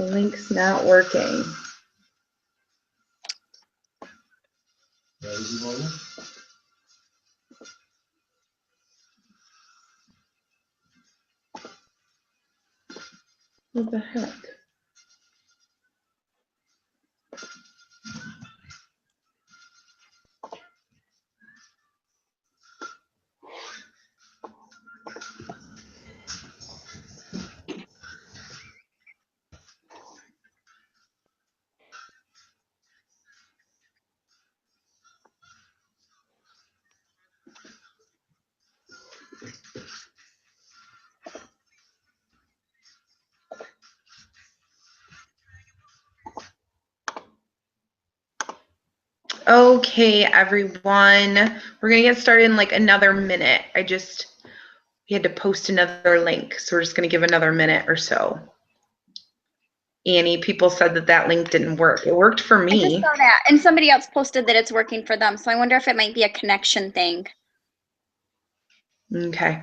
The link's not working. What the heck? Okay, everyone, we're gonna get started in like another minute. We had to post another link, so we're just gonna give another minute or so. Annie, people said that link didn't work. It worked for me. I just saw that, and somebody else posted that it's working for them, so I wonder if it might be a connection thing. Okay.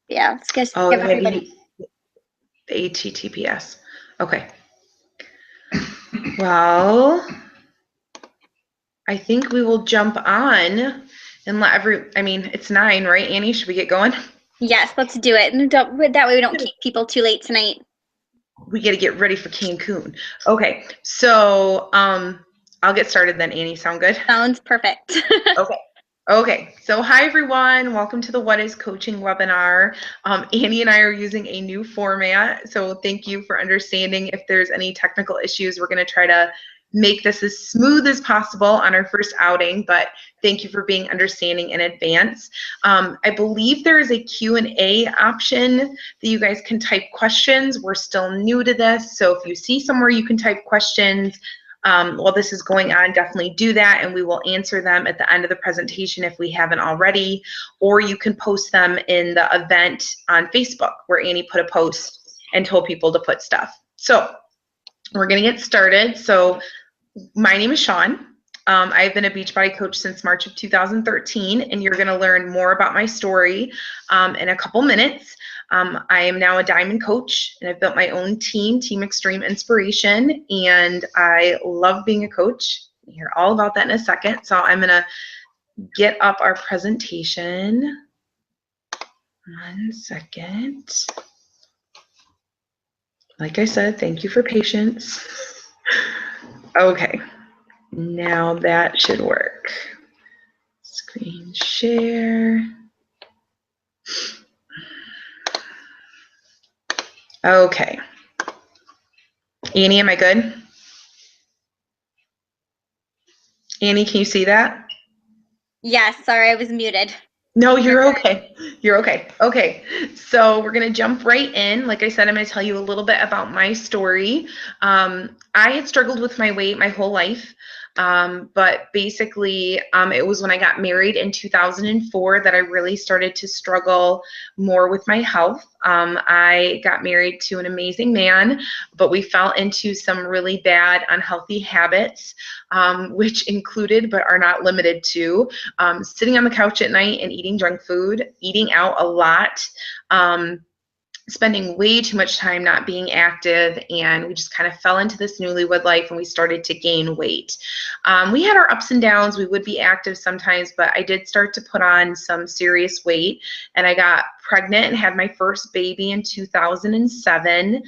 Yeah, let's give everybody. The HTTPS. Okay. Well, I think we will jump on and it's 9, right, Annie? Should we get going? Yes, let's do it. And that way we don't keep people too late tonight. We got to get ready for Cancun. Okay, so I'll get started then, Annie. Sound good? Sounds perfect. Okay, so hi everyone, welcome to the What is Coaching webinar. Annie and I are using a new format, so thank you for understanding if there's any technical issues. We're going to try to make this as smooth as possible on our first outing, but thank you for being understanding in advance. I believe there is a Q&A option that you guys can type questions. We're still new to this, so if you see somewhere you can type questions, while this is going on, definitely do that, and we will answer them at the end of the presentation if we haven't already, or you can post them in the event on Facebook where Annie put a post and told people to put stuff. So we're going to get started. So my name is Sean. I've been a Beachbody coach since March of 2013, and you're going to learn more about my story in a couple minutes. I am now a Diamond coach, and I've built my own team, Team Extreme Inspiration, and I love being a coach. You'll hear all about that in a second. So I'm going to get up our presentation. 1 second. Like I said, thank you for patience. Okay. Now that should work. Screen share. Okay. Annie, am I good? Annie, can you see that? Yes, sorry, I was muted. No, you're okay. You're okay. Okay, so we're going to jump right in. Like I said, I'm going to tell you a little bit about my story. I had struggled with my weight my whole life, but basically it was when I got married in 2004 that I really started to struggle more with my health. I got married to an amazing man, but we fell into some really bad, unhealthy habits, which included but are not limited to sitting on the couch at night and eating junk food, eating out a lot, spending way too much time not being active, and we just kind of fell into this newlywed life and we started to gain weight. We had our ups and downs. We would be active sometimes, but I did start to put on some serious weight, and I got pregnant and had my first baby in 2007.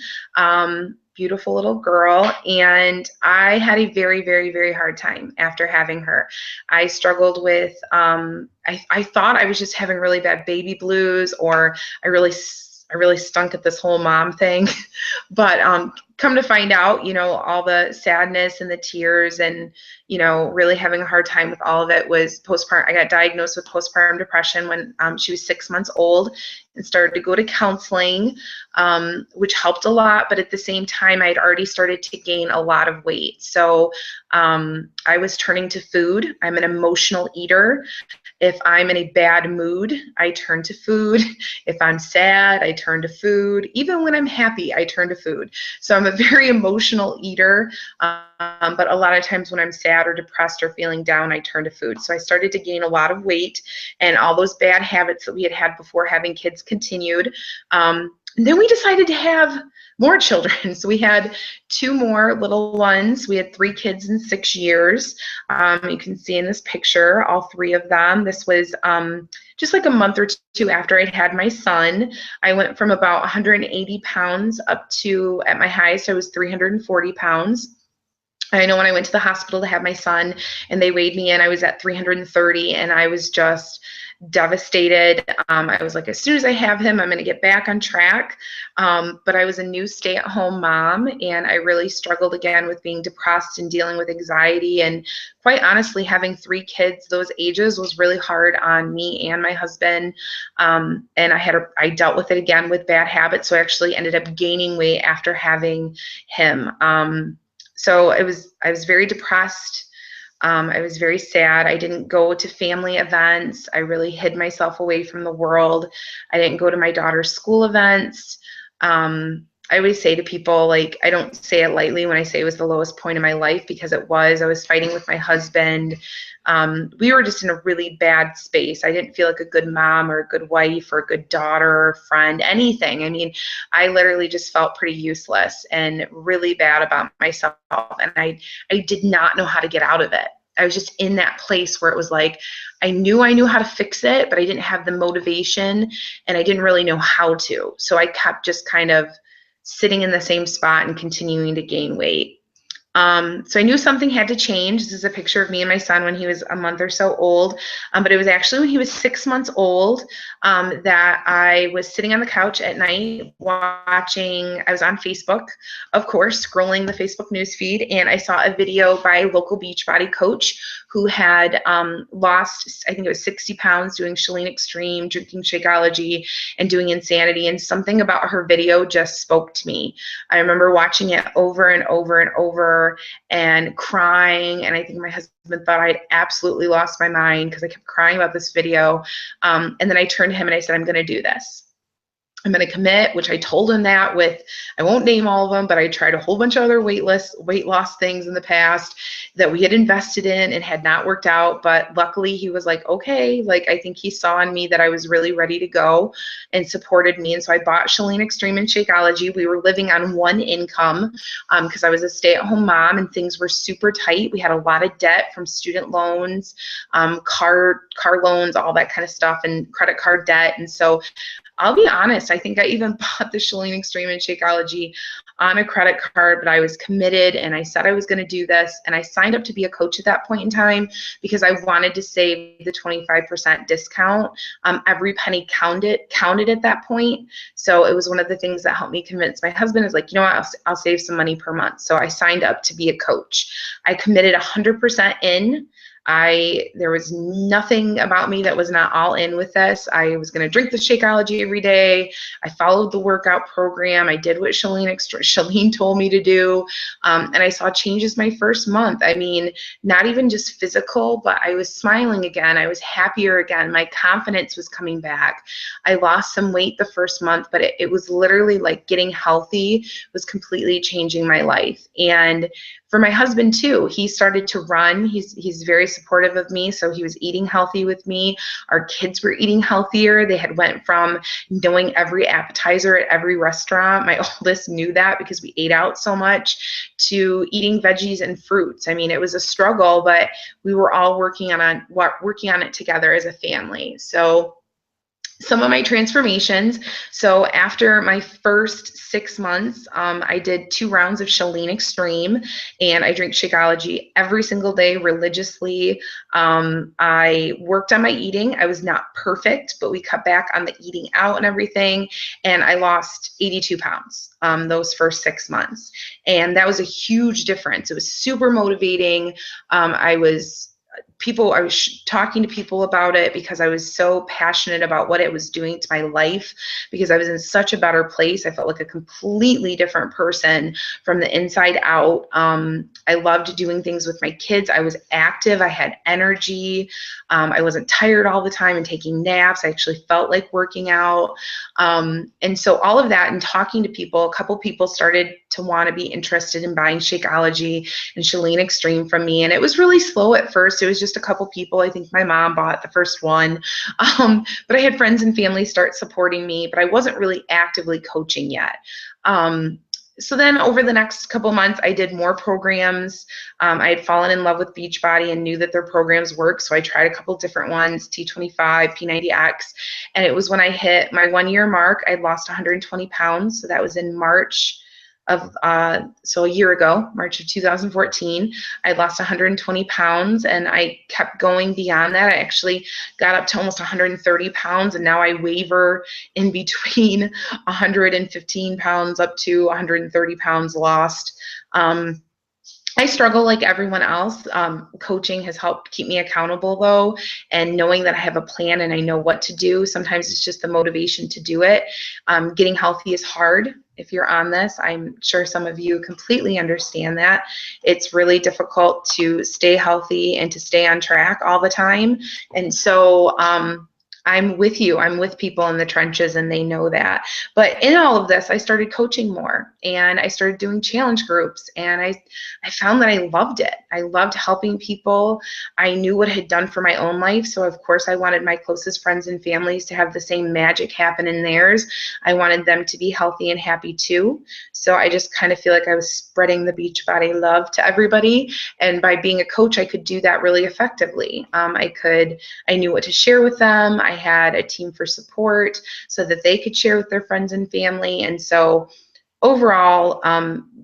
Beautiful little girl, and I had a very, very, very hard time after having her. I struggled with, I thought I was just having really bad baby blues, or I really stunk at this whole mom thing. But come to find out, all the sadness and the tears and, really having a hard time with all of it was postpartum. I got diagnosed with postpartum depression when she was 6 months old, and started to go to counseling, which helped a lot. But at the same time, I had already started to gain a lot of weight. So I was turning to food. I'm an emotional eater. If I'm in a bad mood, I turn to food. If I'm sad, I turn to food. Even when I'm happy, I turn to food. So I'm a very emotional eater, but a lot of times when I'm sad or depressed or feeling down, I turn to food. So I started to gain a lot of weight, and all those bad habits that we had had before having kids continued. then we decided to have more children. So we had 2 more little ones. We had 3 kids in 6 years. You can see in this picture, all 3 of them. This was just like a month or 2 after I'd had my son. I went from about 180 pounds up to, at my highest, I was 340 pounds. I know when I went to the hospital to have my son and they weighed me in, I was at 330, and I was just devastated. I was like, as soon as I have him, I'm going to get back on track. But I was a new stay-at-home mom, and I really struggled again with being depressed and dealing with anxiety. And quite honestly, having 3 kids those ages was really hard on me and my husband. And I dealt with it again with bad habits. So I actually ended up gaining weight after having him. So I was very depressed. I was very sad. I didn't go to family events. I really hid myself away from the world. I didn't go to my daughter's school events. I always say to people, like, I don't say it lightly when I say it was the lowest point in my life, because it was. I was fighting with my husband. We were just in a really bad space. I didn't feel like a good mom or a good wife or a good daughter or friend, anything. I mean, I literally just felt pretty useless and really bad about myself. And I did not know how to get out of it. I was just in that place where it was like, I knew how to fix it, but I didn't have the motivation, and I didn't really know how to. So I kept just kind of sitting in the same spot and continuing to gain weight. So I knew something had to change. This is a picture of me and my son when he was a month or so old. But it was actually when he was 6 months old that I was sitting on the couch at night watching, I was on Facebook, of course, scrolling the Facebook news feed, and I saw a video by a local Beachbody coach who had lost, I think it was 60 pounds doing Chalene Extreme, drinking Shakeology, and doing Insanity. And something about her video just spoke to me. I remember watching it over and over and over and crying. And I think my husband thought I'd absolutely lost my mind because I kept crying about this video. And then I turned to him and I said, I'm going to do this. I'm going to commit, which I told him that with, I won't name all of them, but I tried a whole bunch of other weight loss things in the past that we had invested in and had not worked out. But luckily he was like, okay, like, I think he saw in me that I was really ready to go and supported me. And so I bought Chalene Extreme and Shakeology. We were living on one income because I was a stay-at-home mom and things were super tight. We had a lot of debt from student loans, car loans, all that kind of stuff, and credit card debt. And so I'll be honest, I think I even bought the Chalene Extreme and Shakeology on a credit card, but I was committed and I said I was going to do this. And I signed up to be a coach at that point in time because I wanted to save the 25% discount. Every penny counted at that point. So it was one of the things that helped me convince my husband, is like, you know what, I'll save some money per month. So I signed up to be a coach. I committed 100% in. There was nothing about me that was not all in with this. I was going to drink the Shakeology every day. I followed the workout program. I did what Chalene told me to do. And I saw changes my first month. I mean, not even just physical, but I was smiling again. I was happier again. My confidence was coming back. I lost some weight the first month, but it was literally like getting healthy was completely changing my life. And for my husband too, he started to run. He's very supportive of me, so he was eating healthy with me. Our kids were eating healthier. They had went from knowing every appetizer at every restaurant. My oldest knew that because we ate out so much, to eating veggies and fruits. I mean, it was a struggle, but we were all working on it together as a family. So some of my transformations. So after my first 6 months, I did 2 rounds of Chalene Extreme, and I drink Shakeology every single day religiously. I worked on my eating. I was not perfect, but we cut back on the eating out and everything, and I lost 82 pounds those first 6 months. And that was a huge difference. It was super motivating. I was talking to people about it because I was so passionate about what it was doing to my life, because I was in such a better place. I felt like a completely different person from the inside out. I loved doing things with my kids. I was active. I had energy. I wasn't tired all the time and taking naps. I actually felt like working out. And so all of that, and talking to people, a couple people started to want to be interested in buying Shakeology and Chalene Extreme from me. And it was really slow at first. It was just a couple people. I think my mom bought the first one. But I had friends and family start supporting me, but I wasn't really actively coaching yet. So then over the next couple months, I did more programs. I had fallen in love with Beachbody and knew that their programs worked. So I tried a couple different ones, T25, P90X. And it was when I hit my 1 year mark, I'd lost 120 pounds. So that was in March of, so a year ago, March of 2014, I lost 120 pounds and I kept going beyond that. I actually got up to almost 130 pounds and now I waver in between 115 pounds up to 130 pounds lost. I struggle like everyone else. Coaching has helped keep me accountable though, and knowing that I have a plan and I know what to do. Sometimes it's just the motivation to do it. Getting healthy is hard. If you're on this, I'm sure some of you completely understand that. It's really difficult to stay healthy and to stay on track all the time. And so I'm with you. I'm with people in the trenches and they know that. But in all of this, I started coaching more and I started doing challenge groups and I found that I loved it. I loved helping people. I knew what I had done for my own life. So of course I wanted my closest friends and families to have the same magic happen in theirs. I wanted them to be healthy and happy too. So I just kind of feel like I was spreading the Beachbody love to everybody. And by being a coach, I could do that really effectively. I knew what to share with them. I had a team for support so that they could share with their friends and family. And so overall,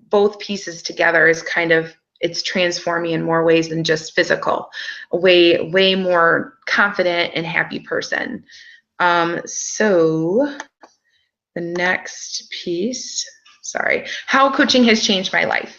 both pieces together is kind of, it's transformed me in more ways than just physical, a way more confident and happy person. So the next piece, sorry, how coaching has changed my life.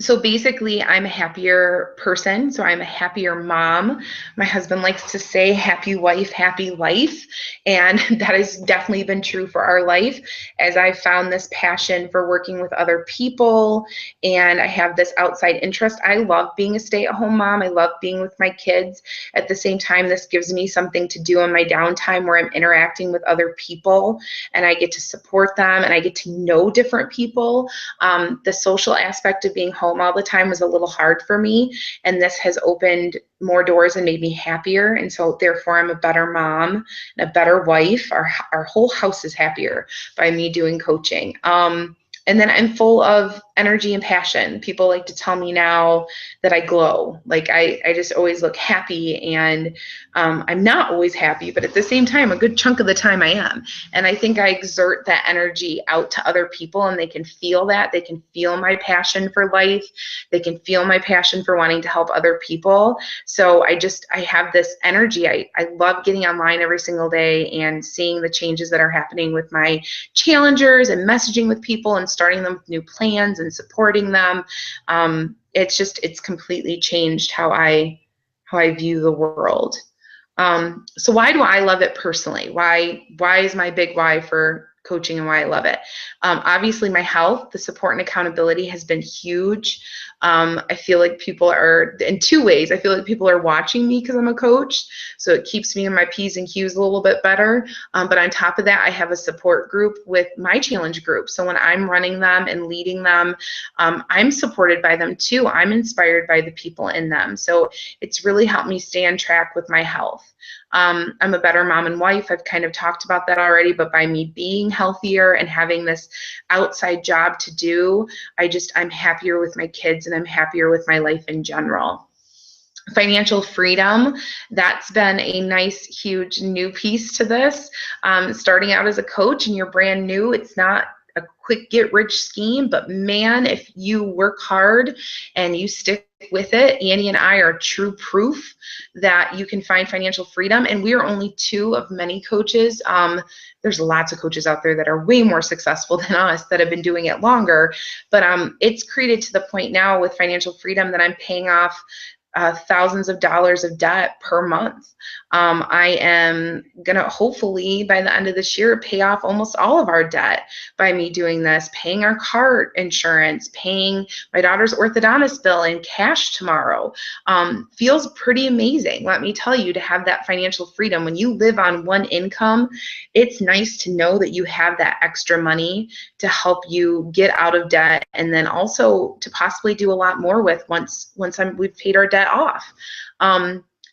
So basically, I'm a happier person. So I'm a happier mom. My husband likes to say happy wife, happy life. And that has definitely been true for our life as I found this passion for working with other people. And I have this outside interest. I love being a stay-at-home mom. I love being with my kids. At the same time, this gives me something to do in my downtime where I'm interacting with other people and I get to support them and I get to know different people. The social aspect of being home all the time was a little hard for me, and this has opened more doors and made me happier. And so therefore I'm a better mom and a better wife. Our whole house is happier by me doing coaching. And then I'm full of energy and passion. People like to tell me now that I glow. Like I just always look happy, and I'm not always happy, but at the same time, a good chunk of the time I am. And I think I exert that energy out to other people and they can feel that. They can feel my passion for life. They can feel my passion for wanting to help other people. So I have this energy. I love getting online every single day and seeing the changes that are happening with my challengers and messaging with people and starting them with new plans and supporting them. It's completely changed how I view the world. So why do I love it personally? Why is my big why for coaching and why I love it? Obviously my health, the support and accountability has been huge. I feel like people are, in two ways, I feel like people are watching me because I'm a coach. So it keeps me in my P's and Q's a little bit better. But on top of that, I have a support group with my challenge group. So when I'm running them and leading them, I'm supported by them too. I'm inspired by the people in them. So it's really helped me stay on track with my health. I'm a better mom and wife. I've kind of talked about that already, but by me being healthier and having this outside job to do, I'm happier with my kids and I'm happier with my life in general. Financial freedom, that's been a nice, huge new piece to this. Starting out as a coach and you're brand new, it's not a quick get rich scheme, but man, if you work hard and you stick with it, Annie and I are true proof that you can find financial freedom. And we are only two of many coaches. There's lots of coaches out there that are way more successful than us that have been doing it longer. But it's created to the point now with financial freedom that I'm paying off thousands of dollars of debt per month. I am going to hopefully by the end of this year pay off almost all of our debt by me doing this, paying our car insurance, paying my daughter's orthodontist bill in cash tomorrow. Feels pretty amazing, let me tell you, to have that financial freedom. When you live on one income, it's nice to know that you have that extra money to help you get out of debt, and then also to possibly do a lot more with once we've paid our debt off.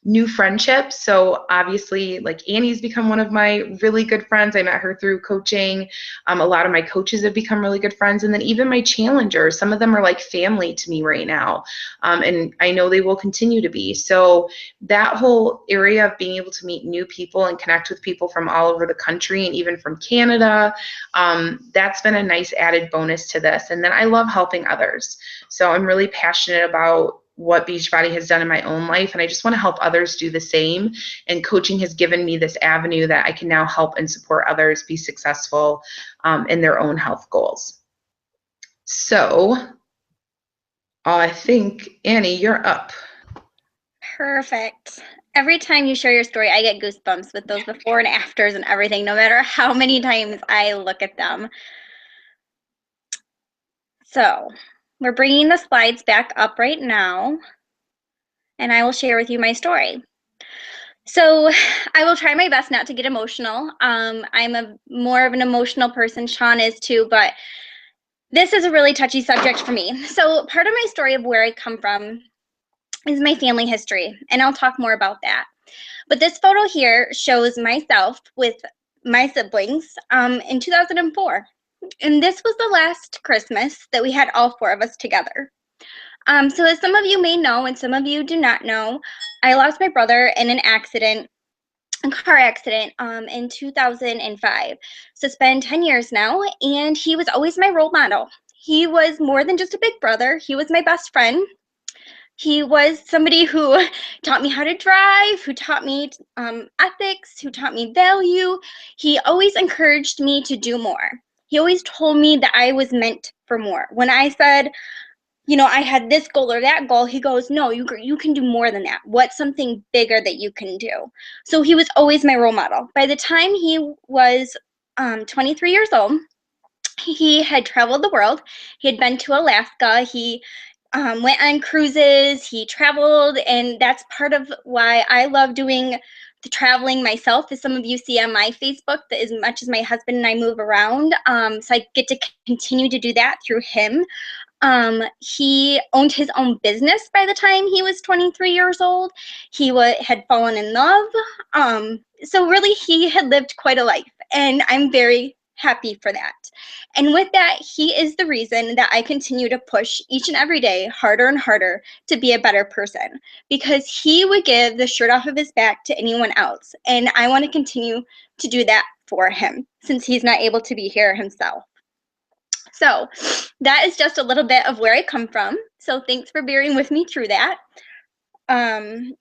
New friendships. So obviously, like, Annie's become one of my really good friends. I met her through coaching. A lot of my coaches have become really good friends. And then even my challengers, some of them are like family to me right now. And I know they will continue to be. So that whole area of being able to meet new people and connect with people from all over the country and even from Canada, that's been a nice added bonus to this. And then I love helping others. So I'm really passionate about what Beachbody has done in my own life, and I just want to help others do the same. And coaching has given me this avenue that I can now help and support others be successful in their own health goals. So I think, Annie, you're up. Perfect. Every time you share your story, I get goosebumps with those before and afters and everything, no matter how many times I look at them. So we're bringing the slides back up right now, and I will share with you my story. So I will try my best not to get emotional. I'm more of an emotional person. Sean is too, but this is a really touchy subject for me. So part of my story of where I come from is my family history, and I'll talk more about that. But this photo here shows myself with my siblings in 2004. And this was the last Christmas that we had all four of us together. So as some of you may know, and some of you do not know, I lost my brother in an accident, a car accident, in 2005. So it's been 10 years now, and he was always my role model. He was more than just a big brother. He was my best friend. He was somebody who taught me how to drive, who taught me ethics, who taught me value. He always encouraged me to do more. He always told me that I was meant for more. When I said, you know, I had this goal or that goal, he goes, no, you can do more than that. What's something bigger that you can do? So he was always my role model. By the time he was 23 years old, he had traveled the world. He had been to Alaska. He went on cruises. He traveled, and that's part of why I love doing the traveling myself. As some of you see on my Facebook, that as much as my husband and I move around, so I get to continue to do that through him. He owned his own business by the time he was 23 years old. He had fallen in love. So really, he had lived quite a life, and I'm very happy for that. And with that, he is the reason that I continue to push each and every day harder and harder to be a better person, because he would give the shirt off of his back to anyone else. And I want to continue to do that for him since he's not able to be here himself. So that is just a little bit of where I come from. So thanks for bearing with me through that. And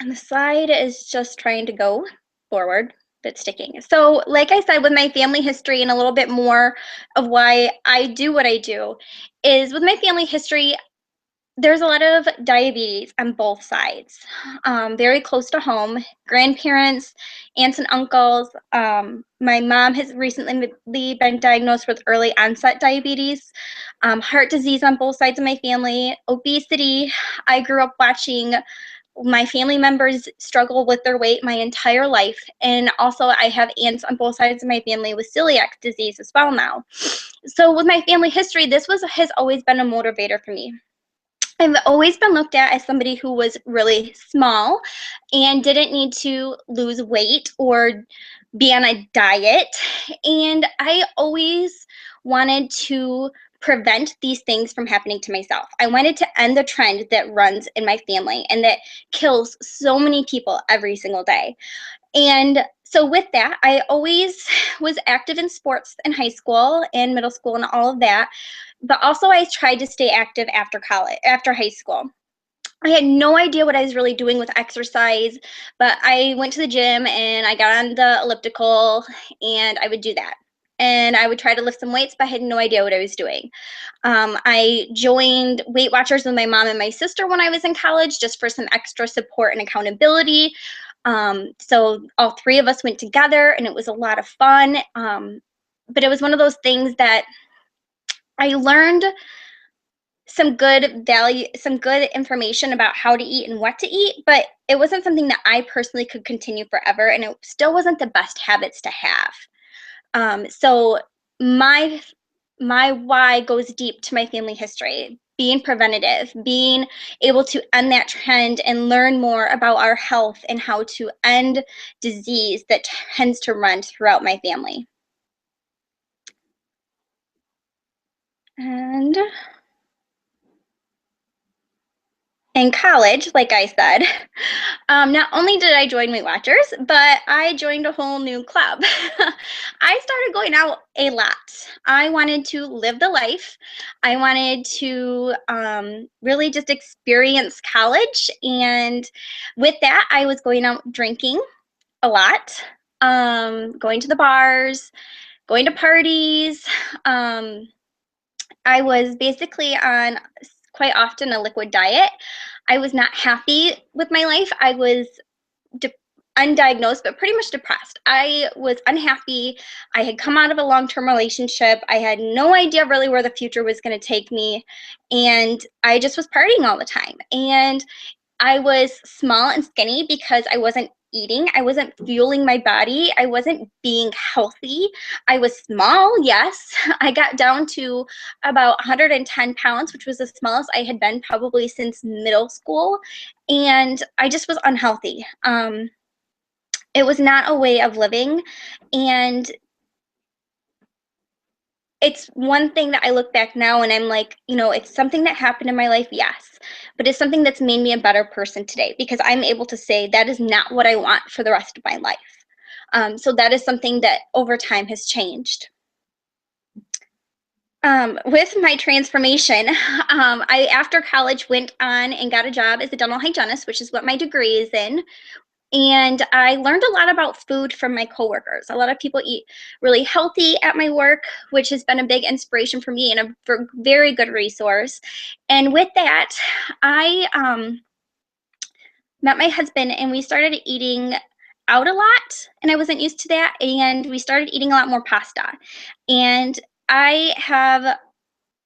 the slide is just trying to go forward, but sticking. So like I said, with my family history and a little bit more of why I do what I do is with my family history, there's a lot of diabetes on both sides, very close to home. Grandparents, aunts and uncles. My mom has recently been diagnosed with early onset diabetes, heart disease on both sides of my family, obesity. I grew up watching my family members struggle with their weight my entire life. And also I have aunts on both sides of my family with celiac disease as well now. So with my family history, this has always been a motivator for me. I've always been looked at as somebody who was really small and didn't need to lose weight or be on a diet. And I always wanted to prevent these things from happening to myself. I wanted to end the trend that runs in my family and that kills so many people every single day. And so with that, I always was active in sports in high school and middle school and all of that. But also I tried to stay active after college, after high school. I had no idea what I was really doing with exercise, but I went to the gym and I got on the elliptical and I would do that. and I would try to lift some weights, but I had no idea what I was doing. I joined Weight Watchers with my mom and my sister when I was in college, just for some extra support and accountability. So all three of us went together, and it was a lot of fun. But it was one of those things that I learned some good information about how to eat and what to eat, but it wasn't something that I personally could continue forever, and it still wasn't the best habits to have. So my why goes deep to my family history, being preventative, being able to end that trend and learn more about our health and how to end disease that tends to run throughout my family. And in college, like I said, not only did I join Weight Watchers, but I joined a whole new club. I started going out a lot. I wanted to live the life. I wanted to really just experience college. And with that, I was going out drinking a lot, going to the bars, going to parties. I was basically on quite often a liquid diet. I was not happy with my life. I was undiagnosed, but pretty much depressed. I was unhappy. I had come out of a long-term relationship. I had no idea really where the future was going to take me. And I just was partying all the time. And I was small and skinny because I wasn't eating. I wasn't fueling my body. I wasn't being healthy. I was small, yes. I got down to about 110 pounds, which was the smallest I had been probably since middle school. And I just was unhealthy. It was not a way of living. And it's one thing that I look back now and I'm like, it's something that happened in my life, yes, but it's something that's made me a better person today, because I'm able to say that is not what I want for the rest of my life. So that is something that over time has changed. With my transformation, I, after college, went on and got a job as a dental hygienist, which is what my degree is in. And I learned a lot about food from my coworkers. A lot of people eat really healthy at my work, which has been a big inspiration for me and a very good resource. And with that, I met my husband and we started eating out a lot, and I wasn't used to that. And we started eating a lot more pasta. And I have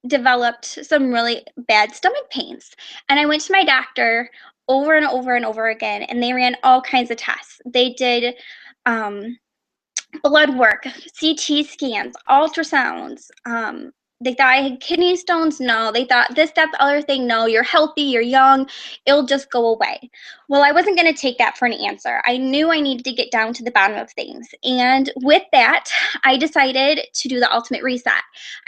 developed some really bad stomach pains. And I went to my doctor over and over and over again, and they ran all kinds of tests. They did blood work, CT scans, ultrasounds. They thought I had kidney stones. No. They thought this, that, the other thing. No, you're healthy, you're young, it'll just go away. Well, I wasn't going to take that for an answer. I knew I needed to get down to the bottom of things. And with that, I decided to do the Ultimate Reset.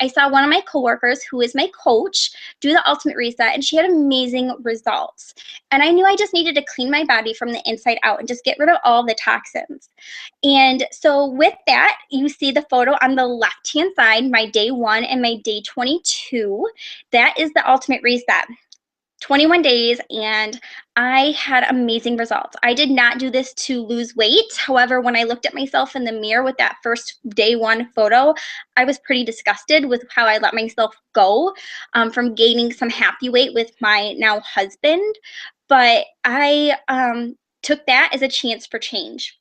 I saw one of my coworkers, who is my coach, do the Ultimate Reset, and she had amazing results. And I knew I just needed to clean my body from the inside out and just get rid of all the toxins. And so with that, you see the photo on the left-hand side, my day 1 and my day 22. That is the Ultimate Reset. 21 days, and I had amazing results. I did not do this to lose weight. However, when I looked at myself in the mirror with that first day 1 photo, I was pretty disgusted with how I let myself go from gaining some happy weight with my now husband. But I took that as a chance for change.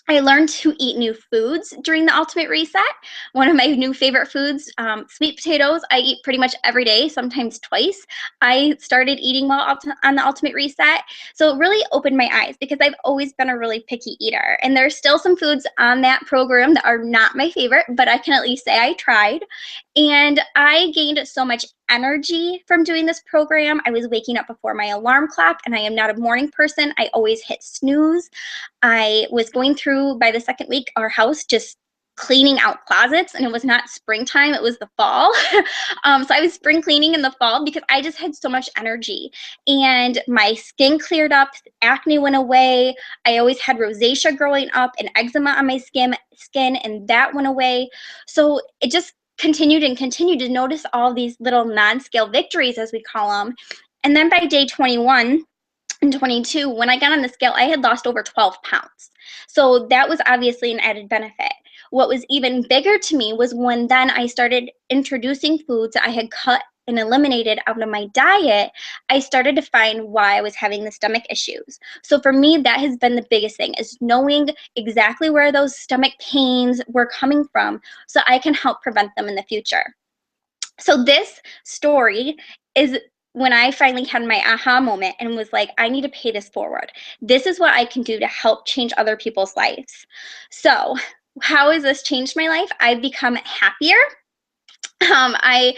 I learned to eat new foods during the Ultimate Reset. One of my new favorite foods, sweet potatoes, I eat pretty much every day, sometimes twice. I started eating while on the Ultimate Reset. So it really opened my eyes, because I've always been a really picky eater. And there's still some foods on that program that are not my favorite, but I can at least say I tried. And I gained so much energy from doing this program. I was waking up before my alarm clock, and I am not a morning person. I always hit snooze. I was going through, by the second week, our house just cleaning out closets, and it was not springtime, it was the fall. So I was spring cleaning in the fall because I just had so much energy, and my skin cleared up, acne went away. I always had rosacea growing up and eczema on my skin, and that went away. So it just continued and continued to notice all these little non-scale victories, as we call them. And then by day 21 and 22, when I got on the scale, I had lost over 12 pounds. So that was obviously an added benefit. what was even bigger to me was when then I started introducing foods that I had cut and eliminated out of my diet, I started to find why I was having the stomach issues. So for me, that has been the biggest thing, is knowing exactly where those stomach pains were coming from so I can help prevent them in the future. So this story is when I finally had my aha moment and was like, I need to pay this forward. This is what I can do to help change other people's lives. So how has this changed my life? I've become happier. I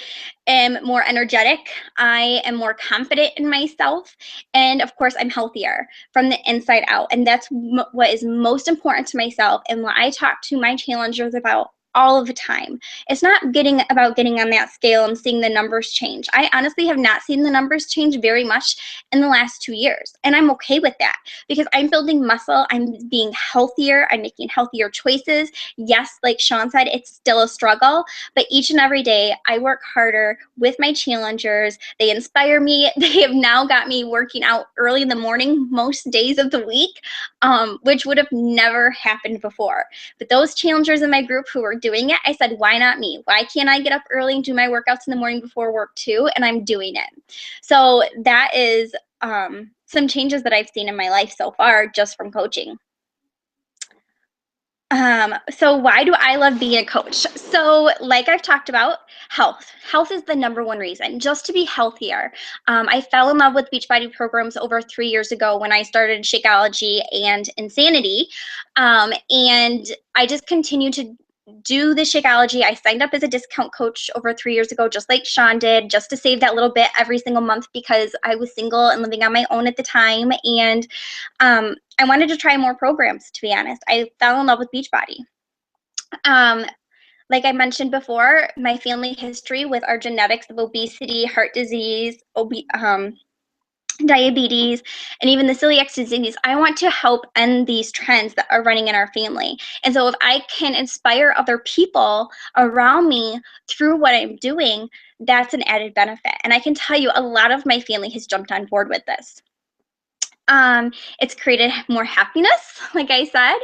am more energetic. I am more confident in myself. And of course, I'm healthier from the inside out. And that's what is most important to myself and what I talk to my challengers about all of the time. It's not about getting on that scale and seeing the numbers change. I honestly have not seen the numbers change very much in the last 2 years. And I'm okay with that because I'm building muscle. I'm being healthier. I'm making healthier choices. Yes, like Sean said, it's still a struggle, but each and every day I work harder with my challengers. They inspire me. They have now got me working out early in the morning most days of the week, which would have never happened before. But those challengers in my group who were doing it, I said, why not me? Why can't I get up early and do my workouts in the morning before work too? And I'm doing it. So that is some changes that I've seen in my life so far just from coaching. So why do I love being a coach? So like I've talked about, health. Health is the number one reason, just to be healthier. I fell in love with Beachbody programs over 3 years ago when I started Shakeology and Insanity. And I just continue to do the Shakeology. I signed up as a discount coach over 3 years ago, just like Sean did, just to save that little bit every single month because I was single and living on my own at the time. And I wanted to try more programs, to be honest. I fell in love with Beachbody. Like I mentioned before, my family history with our genetics of obesity, heart disease, diabetes, and even the celiac disease, I want to help end these trends that are running in our family. And so if I can inspire other people around me through what I'm doing, that's an added benefit. And I can tell you a lot of my family has jumped on board with this. It's created more happiness, like I said.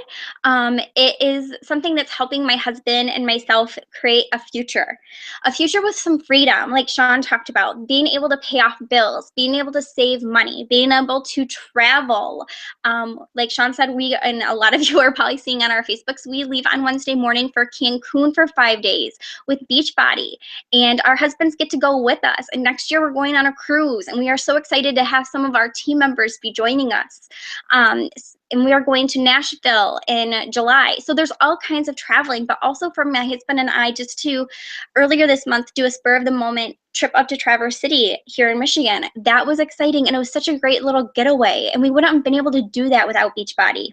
It is something that's helping my husband and myself create a future with some freedom, like Sean talked about, being able to pay off bills, being able to save money, being able to travel. Like Sean said, we, and a lot of you are probably seeing on our Facebooks, we leave on Wednesday morning for Cancun for 5 days with Beachbody, and our husbands get to go with us. And next year we're going on a cruise, and we are so excited to have some of our team members be joining us. And we are going to Nashville in July. So there's all kinds of traveling, but also for my husband and I just to earlier this month do a spur of the moment trip up to Traverse City here in Michigan. That was exciting, and it was such a great little getaway, and we wouldn't have been able to do that without Beachbody.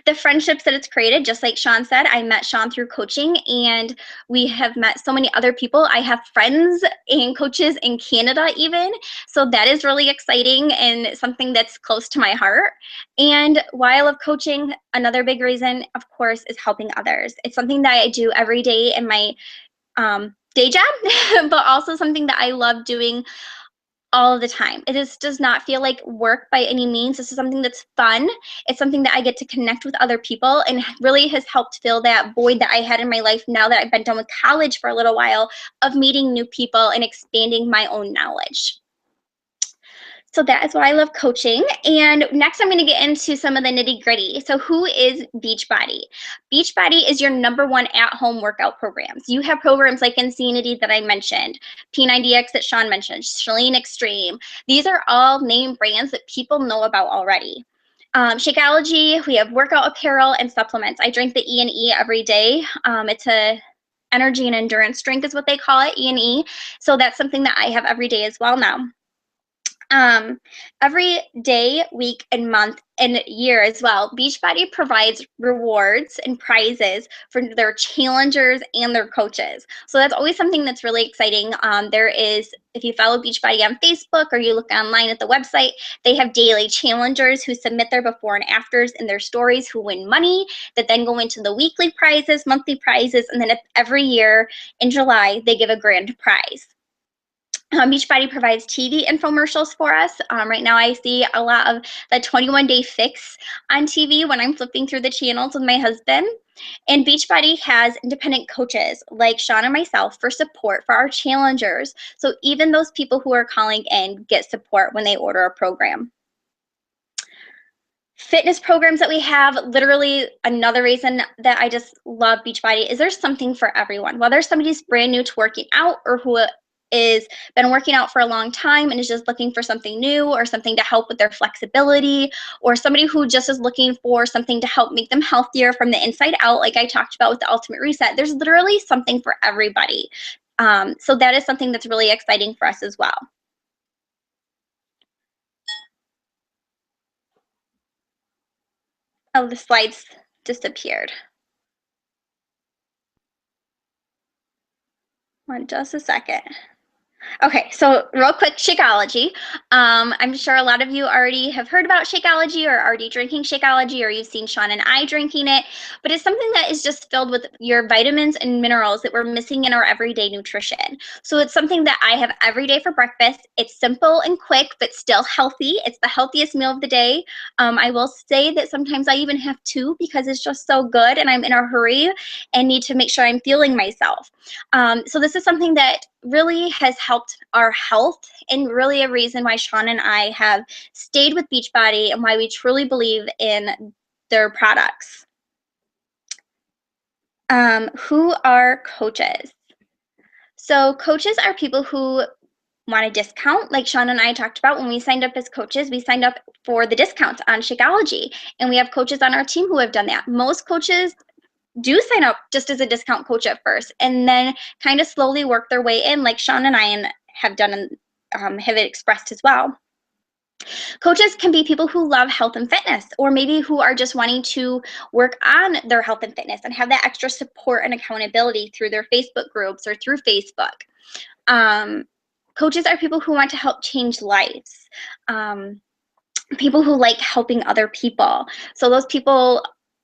The friendships that it's created, just like Sean said, I met Sean through coaching, and we have met so many other people. I have friends and coaches in Canada even, so that is really exciting and something that's close to my heart. And why I love coaching, another big reason, of course, is helping others. It's something that I do every day in my day job, but also something that I love doing all the time. It just does not feel like work by any means. This is something that's fun. It's something that I get to connect with other people, and really has helped fill that void that I had in my life now that I've been done with college for a little while, of meeting new people and expanding my own knowledge. So that is why I love coaching. And next I'm going to get into some of the nitty gritty. So who is Beachbody? Beachbody is your #1 at-home workout programs. You have programs like Insanity that I mentioned, P90X that Sean mentioned, Chalene Extreme. These are all name brands that people know about already. Shakeology, we have workout apparel and supplements. I drink the E&E every day. It's a energy and endurance drink is what they call it, E&E. So that's something that I have every day as well now. Every day, week, and month, and year as well, Beachbody provides rewards and prizes for their challengers and their coaches. So that's always something that's really exciting. There is, if you follow Beachbody on Facebook or you look online at the website, they have daily challengers who submit their before and afters in their stories who win money that then go into the weekly prizes, monthly prizes, and then every year in July, they give a grand prize. Beachbody provides TV infomercials for us. Right now I see a lot of the 21-day fix on TV when I'm flipping through the channels with my husband. And Beachbody has independent coaches like Sean and myself for support for our challengers. So even those people who are calling in get support when they order a program. Fitness programs that we have, literally another reason that I just love Beachbody is there's something for everyone. Whether somebody's brand new to working out or who is been working out for a long time and is just looking for something new or something to help with their flexibility, or somebody who just is looking for something to help make them healthier from the inside out, like I talked about with the Ultimate Reset. There's literally something for everybody. So that is something that's really exciting for us as well. Oh, the slides disappeared. Just a second. Okay, so real quick, Shakeology. I'm sure a lot of you already have heard about Shakeology or already drinking Shakeology, or you've seen Sean and I drinking it, but it's something that is just filled with your vitamins and minerals that we're missing in our everyday nutrition. So it's something that I have every day for breakfast. It's simple and quick, but still healthy. It's the healthiest meal of the day. I will say that sometimes I even have two because it's just so good and I'm in a hurry and need to make sure I'm fueling myself. So this is something that really has helped our health and really a reason why Sean and I have stayed with Beachbody and why we truly believe in their products. Who are coaches? So coaches are people who want a discount, like Sean and I talked about when we signed up as coaches. We signed up for the discounts on Shakeology, and we have coaches on our team who have done that. Most coaches do sign up just as a discount coach at first and then kind of slowly work their way in, like Sean and I have done and have expressed as well. Coaches can be people who love health and fitness, or maybe who are just wanting to work on their health and fitness and have that extra support and accountability through their Facebook groups or through Facebook. Coaches are people who want to help change lives. People who like helping other people. So those people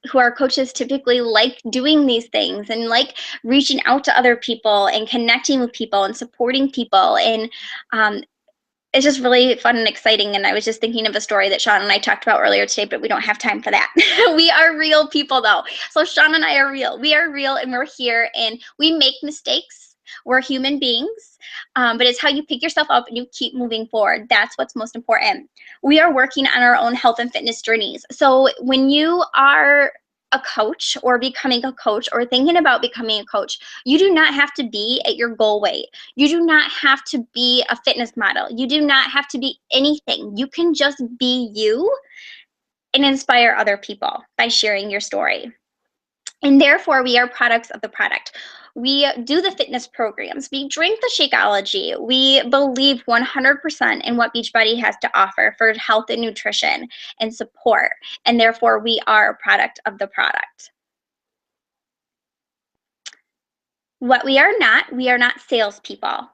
who are coaches typically like doing these things and like reaching out to other people and connecting with people and supporting people. And it's just really fun and exciting. And I was just thinking of a story that Sean and I talked about earlier today, but we don't have time for that. We are real people though. So Sean and I are real. We are real and we're here and we make mistakes. We're human beings, but it's how you pick yourself up and you keep moving forward. That's what's most important. We are working on our own health and fitness journeys. So when you are a coach or becoming a coach or thinking about becoming a coach, you do not have to be at your goal weight. You do not have to be a fitness model. You do not have to be anything. You can just be you and inspire other people by sharing your story. And therefore, we are products of the product. We do the fitness programs. We drink the Shakeology. We believe 100% in what Beachbody has to offer for health and nutrition and support. And therefore, we are a product of the product. What we are not salespeople.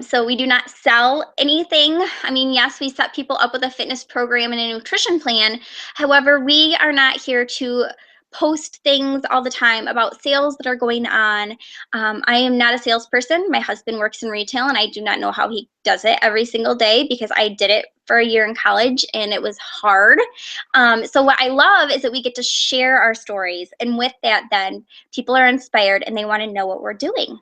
So we do not sell anything. I mean, yes, we set people up with a fitness program and a nutrition plan. However, we are not here to post things all the time about sales that are going on. I am not a salesperson. My husband works in retail and I do not know how he does it every single day because I did it for a year in college and it was hard. So what I love is that we get to share our stories, and with that then people are inspired and they want to know what we're doing.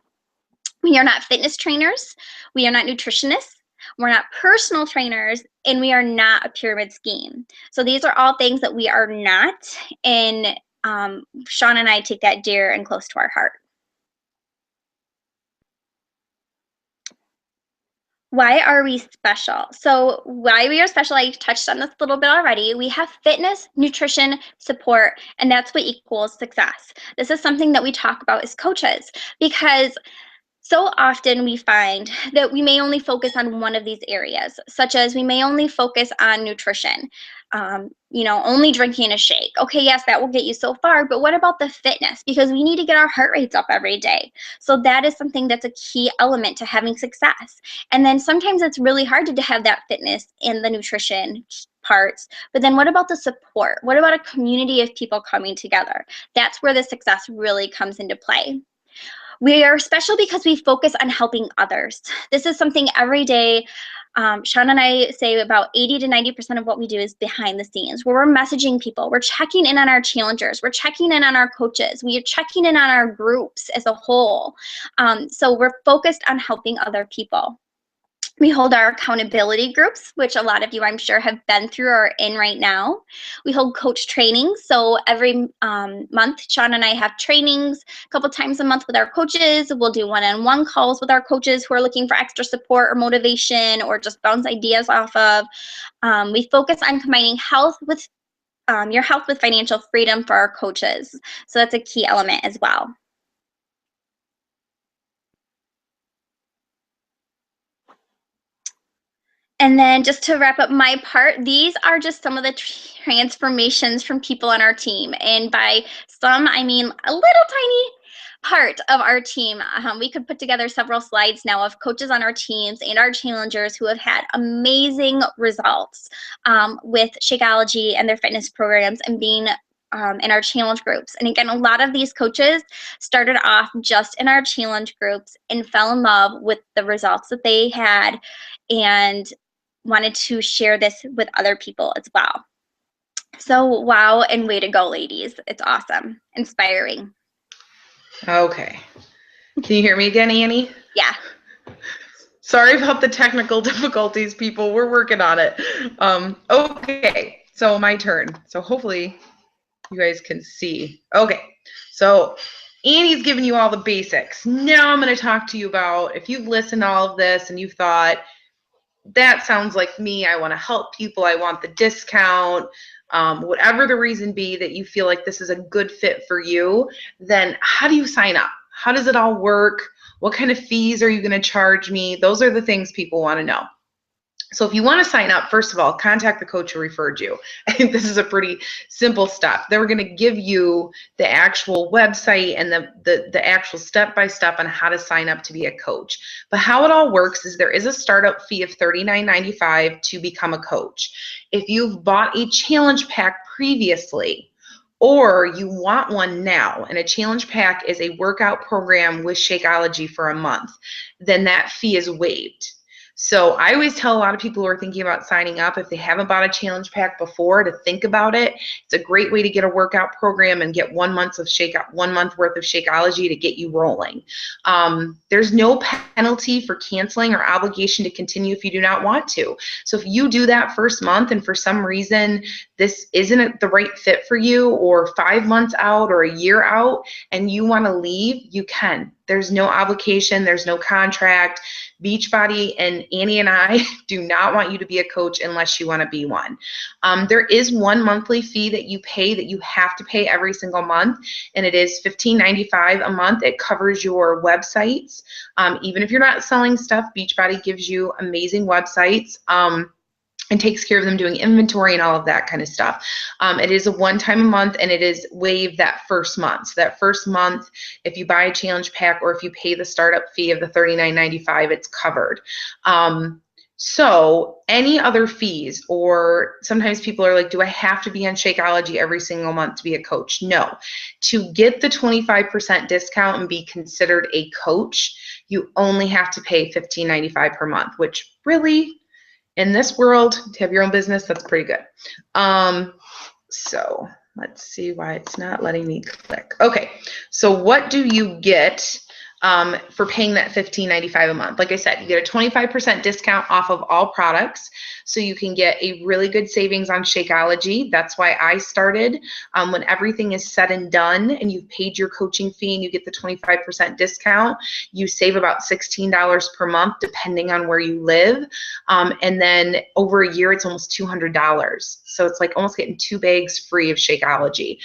We are not fitness trainers. We are not nutritionists. We're not personal trainers, and we are not a pyramid scheme. So these are all things that we are not, and Sean and I take that dear and close to our heart. Why are we special? So why we are special, I touched on this a little bit already. We have fitness, nutrition, support, and that's what equals success. This is something that we talk about as coaches because so often we find that we may only focus on one of these areas, such as we may only focus on nutrition, only drinking a shake. Okay, yes, that will get you so far, but what about the fitness? Because we need to get our heart rates up every day. So that is something that's a key element to having success. And then sometimes it's really hard to have that fitness and the nutrition parts, but then what about the support? What about a community of people coming together? That's where the success really comes into play. We are special because we focus on helping others. This is something every day. Sean and I say about 80 to 90% of what we do is behind the scenes, where we're messaging people, we're checking in on our challengers, we're checking in on our coaches, we are checking in on our groups as a whole. So we're focused on helping other people. We hold our accountability groups, which a lot of you, I'm sure, have been through or are in right now. We hold coach trainings. So every month, Sean and I have trainings a couple times a month with our coaches. We'll do one-on-one calls with our coaches who are looking for extra support or motivation or just bounce ideas off of. We focus on combining health with your health with financial freedom for our coaches. So that's a key element as well. And then just to wrap up my part, these are just some of the transformations from people on our team. And by some, I mean a little tiny part of our team. We could put together several slides now of coaches on our teams and our challengers who have had amazing results with Shakeology and their fitness programs and being in our challenge groups. And again, a lot of these coaches started off just in our challenge groups and fell in love with the results that they had and wanted to share this with other people as well. So wow, and way to go, ladies. It's awesome, inspiring. Okay. Can you hear me again, Annie? Yeah. Sorry about the technical difficulties, people. We're working on it. Okay, so my turn. So hopefully you guys can see. Okay, so Annie's giving you all the basics. Now I'm going to talk to you about, if you've listened to all of this and you've thought, that sounds like me, I want to help people, I want the discount, whatever the reason be that you feel like this is a good fit for you, then how do you sign up? How does it all work? What kind of fees are you going to charge me? Those are the things people want to know. So if you want to sign up, first of all, contact the coach who referred you. I think this is a pretty simple step. Then we're going to give you the actual website and the actual step-by-step on how to sign up to be a coach. But how it all works is there is a startup fee of $39.95 to become a coach. If you've bought a challenge pack previously, or you want one now, and a challenge pack is a workout program with Shakeology for a month, then that fee is waived. So I always tell a lot of people who are thinking about signing up, if they haven't bought a challenge pack before, to think about it. It's a great way to get a workout program and get 1 month worth of Shakeology to get you rolling. There's no penalty for canceling or obligation to continue if you do not want to. So if you do that first month and for some reason this isn't the right fit for you, or 5 months out or a year out, and you want to leave, you can. There's no obligation, there's no contract. Beachbody and Annie and I do not want you to be a coach unless you want to be one. There is one monthly fee that you pay that you have to pay every single month, and it is $15.95 a month. It covers your websites. Even if you're not selling stuff, Beachbody gives you amazing websites. And takes care of them doing inventory and all of that kind of stuff. It is a one-time a month, and it is waived that first month. So that first month, if you buy a challenge pack or if you pay the startup fee of the $39.95, it's covered. So any other fees, or sometimes people are like, do I have to be on Shakeology every single month to be a coach? No. To get the 25% discount and be considered a coach, you only have to pay $15.95 per month, which really, in this world, to have your own business, that's pretty good. So let's see why it's not letting me click. Okay, so what do you get for paying that $15.95 a month? Like I said, you get a 25% discount off of all products. So you can get a really good savings on Shakeology. That's why I started. When everything is said and done and you've paid your coaching fee and you get the 25% discount, you save about $16 per month depending on where you live. And then over a year, it's almost $200. So it's like almost getting 2 bags free of Shakeology,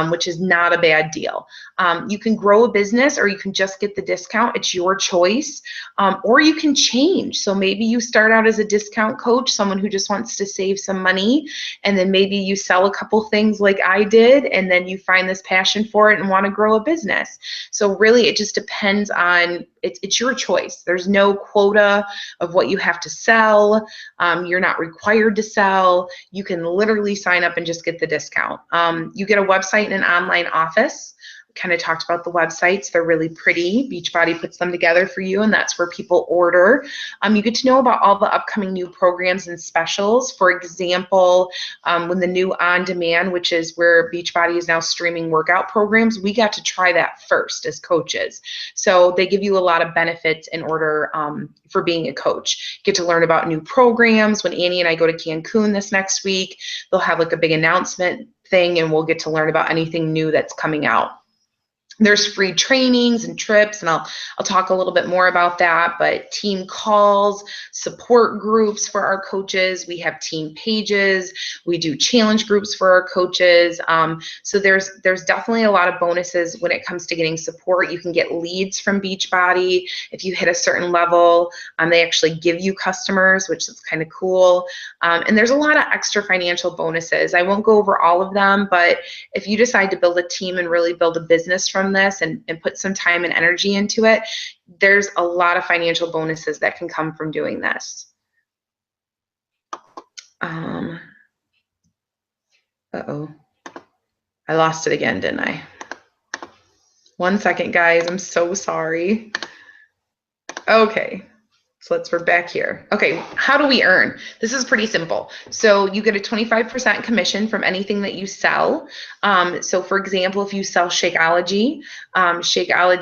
which is not a bad deal. You can grow a business, or you can just get the discount. It's your choice. Or you can change. So maybe you start out as a discount coach, someone who just wants to save some money, and then maybe you sell a couple things like I did, and then you find this passion for it and want to grow a business. So really, it just depends on, it's your choice. There's no quota of what you have to sell. You're not required to sell. You can literally sign up and just get the discount. You get a website and an online office. kind of talked about the websites. They're really pretty. Beachbody puts them together for you, and that's where people order. You get to know about all the upcoming new programs and specials. For example, when the new On Demand, which is where Beachbody is now streaming workout programs, we got to try that first as coaches. So they give you a lot of benefits in order for being a coach. Get to learn about new programs. When Annie and I go to Cancun this next week, they'll have like a big announcement thing, and we'll get to learn about anything new that's coming out. There's free trainings and trips, and I'll talk a little bit more about that, but team calls, support groups for our coaches. We have team pages. We do challenge groups for our coaches. So there's definitely a lot of bonuses when it comes to getting support. You can get leads from Beachbody. If you hit a certain level, they actually give you customers, which is kind of cool. And there's a lot of extra financial bonuses. I won't go over all of them, but if you decide to build a team and really build a business from this and put some time and energy into it, there's a lot of financial bonuses that can come from doing this. Uh-oh. I lost it again, didn't I? 1 second, guys. I'm so sorry. Okay. So we're back here. Okay, how do we earn? This is pretty simple. So you get a 25% commission from anything that you sell. So for example, if you sell Shakeology,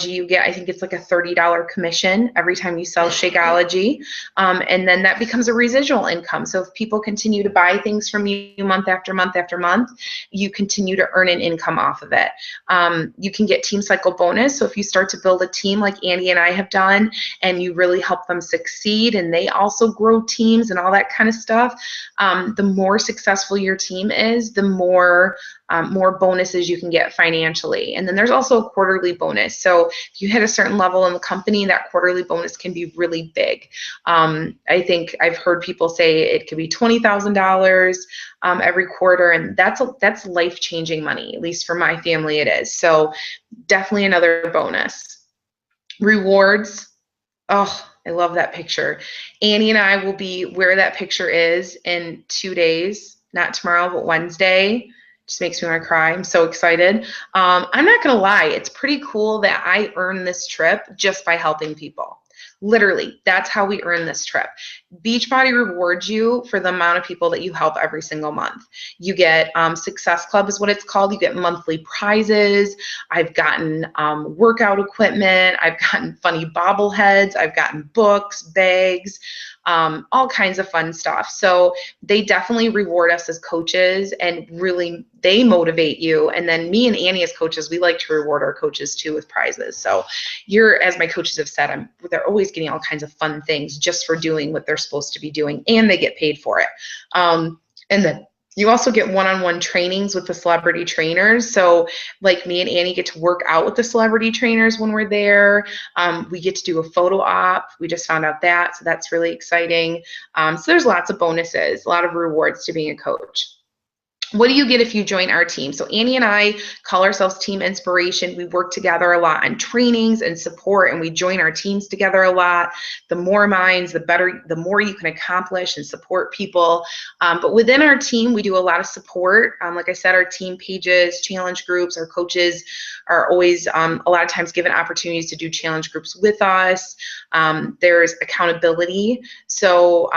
you get, I think it's like a $30 commission every time you sell Shakeology. And then that becomes a residual income. So if people continue to buy things from you month after month after month, you continue to earn an income off of it. You can get Team Cycle bonus. So if you start to build a team like Andy and I have done, and you really help them succeed, and they also grow teams and all that kind of stuff, the more successful your team is, the more bonuses you can get financially. And then there's also a quarterly bonus. So if you hit a certain level in the company, that quarterly bonus can be really big. I think I've heard people say it could be $20,000 every quarter, and that's life-changing money. At least for my family it is. So definitely another bonus. Rewards. Oh, I love that picture. Annie and I will be where that picture is in 2 days, not tomorrow, but Wednesday. Just makes me want to cry. I'm so excited. I'm not going to lie. It's pretty cool that I earned this trip just by helping people. Literally, that's how we earn this trip. Beachbody rewards you for the amount of people that you help every single month. You get Success Club is what it's called. You get monthly prizes. I've gotten workout equipment. I've gotten funny bobbleheads. I've gotten books, bags, all kinds of fun stuff. So they definitely reward us as coaches, and really they motivate you. And then me and Annie as coaches, we like to reward our coaches too with prizes. So as my coaches have said, they're always getting all kinds of fun things just for doing what they're supposed to be doing, and they get paid for it. And then you also get one-on-one trainings with the celebrity trainers. So like me and Annie get to work out with the celebrity trainers when we're there. We get to do a photo op. We just found out that, so that's really exciting. So there's lots of bonuses, a lot of rewards to being a coach. What do you get if you join our team? So Annie and I call ourselves Team Inspiration. We work together a lot on trainings and support, and we join our teams together a lot. The more minds, the better, the more you can accomplish and support people. But within our team, we do a lot of support. Like I said, our team pages, challenge groups, our coaches are always a lot of times given opportunities to do challenge groups with us. There's accountability. So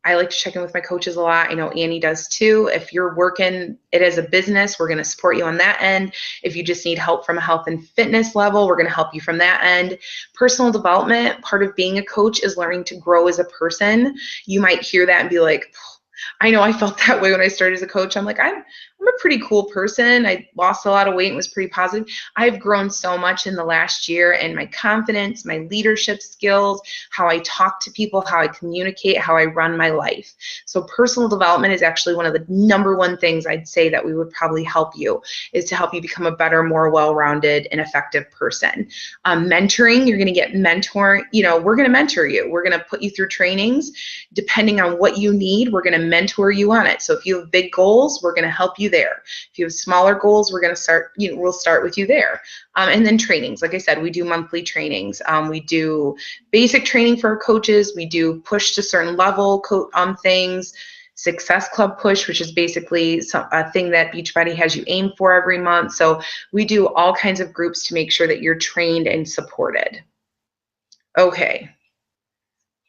I like to check in with my coaches a lot. I know Annie does too. If you're working it as a business, we're going to support you on that end. If you just need help from a health and fitness level, we're going to help you from that end. Personal development, part of being a coach is learning to grow as a person. You might hear that and be like, I know I felt that way when I started as a coach. I'm like, I'm a pretty cool person. I lost a lot of weight and was pretty positive. I've grown so much in the last year, and my confidence, my leadership skills, how I talk to people, how I communicate, how I run my life. So personal development is actually one of the #1 things I'd say that we would probably help you, is to help you become a better, more well-rounded and effective person. Mentoring, you're going to get mentor. We're going to mentor you. We're going to put you through trainings. Depending on what you need, we're going to mentor you on it. So if you have big goals, we're going to help you there. If you have smaller goals, we're going to start, we'll start with you there. And then trainings. Like I said, we do monthly trainings. We do basic training for our coaches. We do push to certain level things, Success Club Push, which is basically a thing that Beachbody has you aim for every month. So we do all kinds of groups to make sure that you're trained and supported. Okay.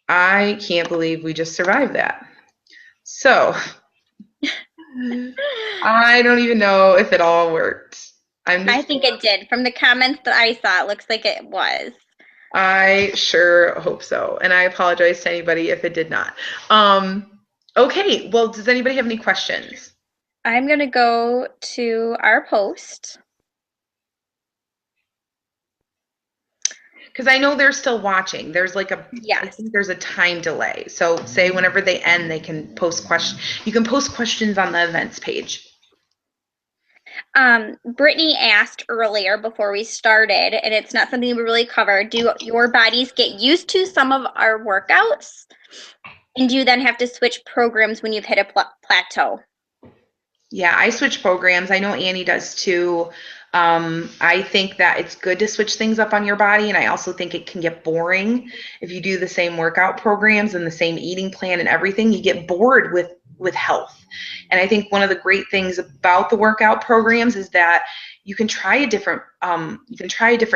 I can't believe we just survived that. So I don't even know if it all worked. I think it did. From the comments that I saw, it looks like it was. I sure hope so. And I apologize to anybody if it did not. Okay, well, does anybody have any questions? I'm going to go to our post. Because I know they're still watching. There's like a, yes. I think there's a time delay. So say whenever they end, they can post questions. You can post questions on the events page. Brittany asked earlier before we started, and it's not something we really covered, do your bodies get used to some of our workouts? And do you then have to switch programs when you've hit a plateau? Yeah, I switch programs. I know Annie does too. I think that it's good to switch things up on your body, and I also think it can get boring if you do the same workout programs and the same eating plan and everything. You get bored with health. And I think one of the great things about the workout programs is that you can try a different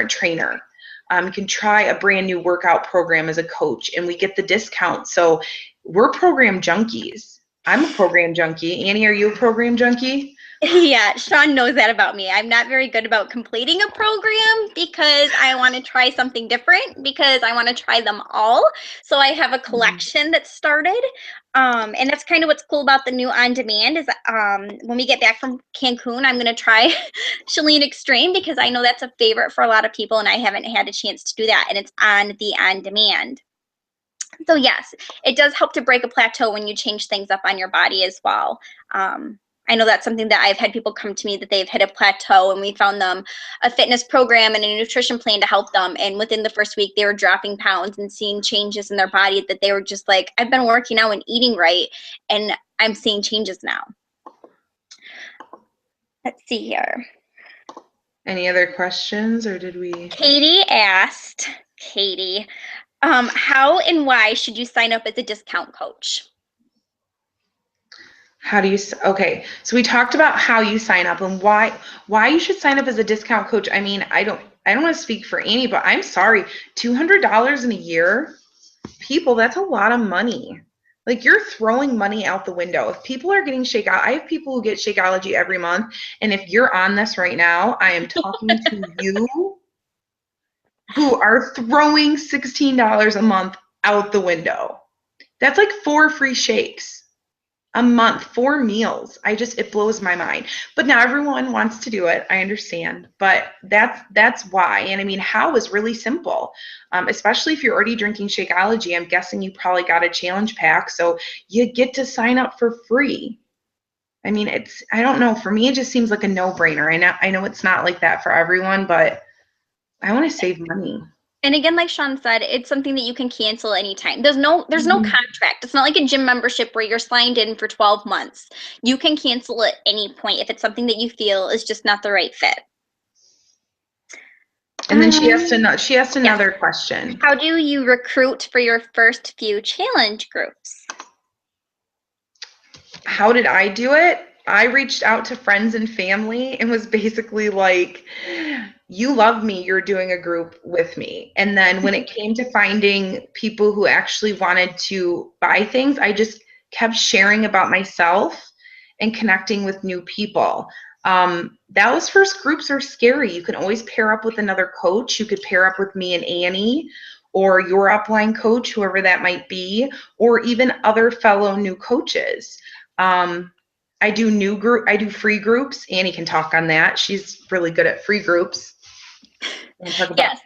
trainer. You can try a brand new workout program as a coach, and we get the discount. So we're program junkies. I'm a program junkie. Annie, are you a program junkie? Yeah, Sean knows that about me. I'm not very good about completing a program because I want to try something different, because I want to try them all. So I have a collection that started. And that's kind of what's cool about the new On Demand is when we get back from Cancun, I'm going to try Chalene Extreme, because I know that's a favorite for a lot of people, and I haven't had a chance to do that. And it's on the On Demand. So yes, it does help to break a plateau when you change things up on your body as well. I know that's something that I've had people come to me that they've hit a plateau, and we found them a fitness program and a nutrition plan to help them. And within the first week, they were dropping pounds and seeing changes in their body that they were just like, I've been working out and eating right, and I'm seeing changes now. Let's see here. Any other questions, or did we? Katie asked, how and why should you sign up as a discount coach? How do you, okay, so we talked about how you sign up and why you should sign up as a discount coach. I mean, I don't want to speak for Annie, but I'm sorry, $200 in a year, people, that's a lot of money. Like, you're throwing money out the window. If people are getting Shakeology, I have people who get Shakeology every month, and if you're on this right now, I am talking to you who are throwing $16 a month out the window. That's like 4 free shakes a month, 4 meals. It blows my mind. But now everyone wants to do it. I understand. But that's why. And I mean, how is really simple. Especially if you're already drinking Shakeology. I'm guessing you probably got a challenge pack. So you get to sign up for free. I mean, I don't know. For me, it just seems like a no-brainer. I know it's not like that for everyone, but I want to save money. And again, like Sean said, it's something that you can cancel anytime. There's no contract. It's not like a gym membership where you're signed in for 12 months. You can cancel at any point if it's something that you feel is just not the right fit. And then she asked another question. How do you recruit for your first few challenge groups? How did I do it? I reached out to friends and family and was basically like, you love me, you're doing a group with me. And then when it came to finding people who actually wanted to buy things, I just kept sharing about myself and connecting with new people. Those first groups are scary. You can always pair up with another coach. You could pair up with me and Annie, or your upline coach, whoever that might be, or even other fellow new coaches. I do free groups. Annie can talk on that. She's really good at free groups. Yes,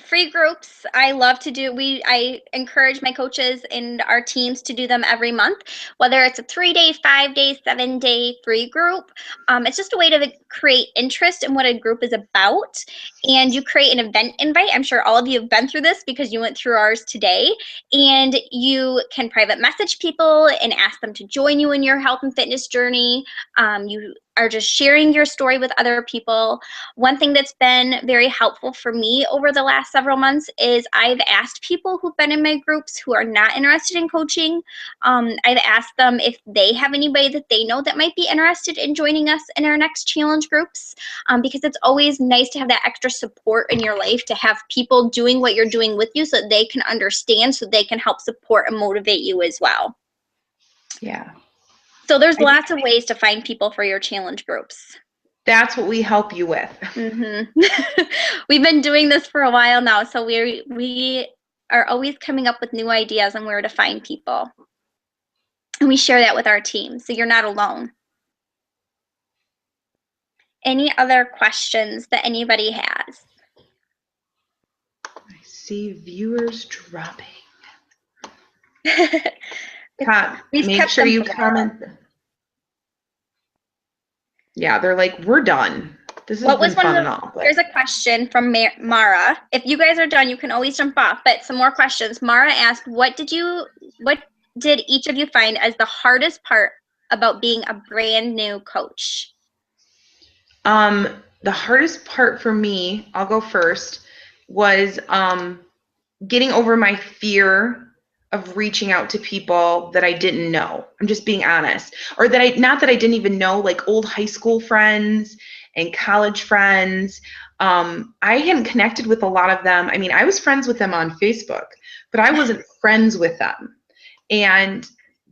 free groups I love to do. I encourage my coaches and our teams to do them every month, whether it's a 3-day, 5-day, 7-day free group. It's just a way to create interest in what a group is about, and you create an event invite. I'm sure all of you have been through this because you went through ours today, and you can private message people and ask them to join you in your health and fitness journey. You are just sharing your story with other people. One thing that's been very helpful for me over the last several months is I've asked people who've been in my groups who are not interested in coaching. I've asked them if they have anybody that they know that might be interested in joining us in our next challenge groups, because it's always nice to have that extra support in your life, to have people doing what you're doing with you so that they can understand, so they can help support and motivate you as well. Yeah. So there's lots of ways to find people for your challenge groups. That's what we help you with. We've been doing this for a while now, so we are always coming up with new ideas on where to find people. And we share that with our team, so you're not alone. Any other questions that anybody has? I see viewers dropping. We've Make kept sure them you together. comment. Yeah, they're like, we're done. This has What been was one fun of and the, all. Here's a question from Mara. If you guys are done, you can always jump off, but some more questions. Mara asked, what did each of you find as the hardest part about being a brand new coach? The hardest part for me, I'll go first, was getting over my fear of reaching out to people that I didn't know. I'm just being honest. Or not that I didn't even know, like old high school friends and college friends. I hadn't connected with a lot of them. I mean, I was friends with them on Facebook, but I wasn't friends with them.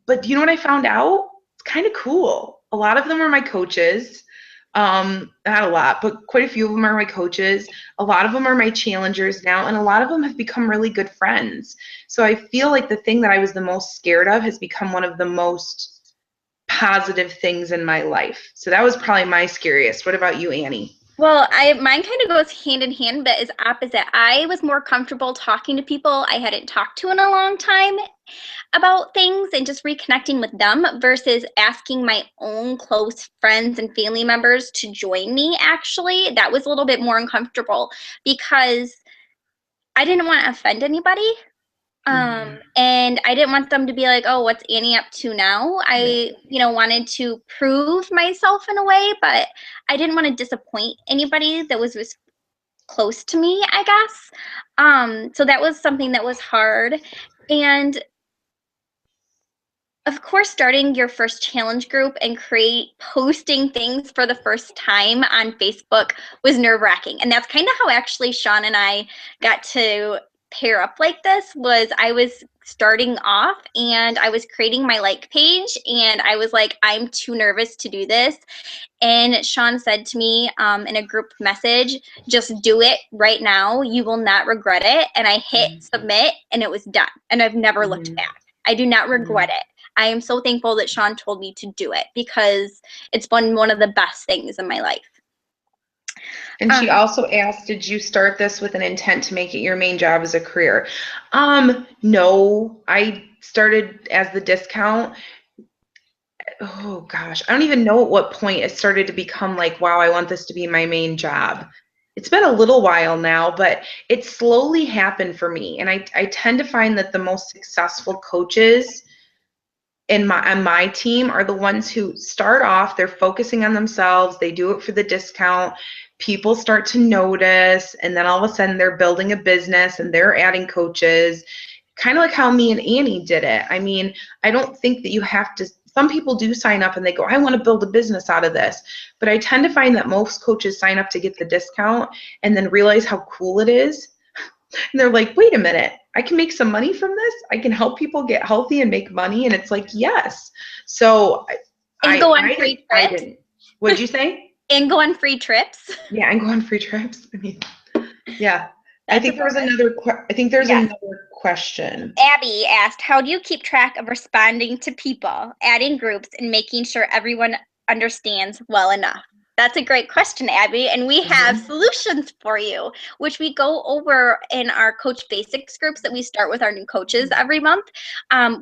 But you know what I found out? It's kind of cool. A lot of them are my coaches. Not a lot, but quite a few of them are my coaches. A lot of them are my challengers now, and a lot of them have become really good friends. So I feel like the thing that I was the most scared of has become one of the most positive things in my life. So that was probably my scariest. What about you, Annie? Well, mine kind of goes hand in hand, but is opposite. I was more comfortable talking to people I hadn't talked to in a long time about things and just reconnecting with them versus asking my own close friends and family members to join me. Actually, that was a little bit more uncomfortable because I didn't want to offend anybody. And I didn't want them to be like, oh, what's Annie up to now? I, wanted to prove myself in a way, but I didn't want to disappoint anybody that was close to me, I guess. So that was something that was hard. And of course, starting your first challenge group and posting things for the first time on Facebook was nerve-wracking. And that's kind of how actually Sean and I got to pair up like this. Was I was starting off and I was creating my like page and I was like, I'm too nervous to do this. And Sean said to me in a group message, just do it right now. You will not regret it. And I hit submit and it was done. And I've never looked back. I do not regret it. I am so thankful that Sean told me to do it because it's been one of the best things in my life. And she also asked, did you start this with an intent to make it your main job as a career? No, I started as the discount. Oh gosh, I don't even know at what point it started to become like, wow, I want this to be my main job. It's been a little while now, but it slowly happened for me. And I tend to find that the most successful coaches on my team are the ones who start off, they're focusing on themselves, they do it for the discount, people start to notice, and then all of a sudden they're building a business and they're adding coaches, kind of like how me and Annie did it. I mean, I don't think that you have to, some people do sign up and they go, I want to build a business out of this, but I tend to find that most coaches sign up to get the discount and then realize how cool it is. And they're like, wait a minute, I can make some money from this. I can help people get healthy and make money. And it's like, yes. So and go on free trips. What'd you say? And go on free trips. Yeah, and go on free trips. I mean, yeah. I think there's another question. Abby asked, how do you keep track of responding to people, adding groups, and making sure everyone understands well enough? That's a great question, Abby, and we have solutions for you, which we go over in our Coach Basics groups that we start with our new coaches every month.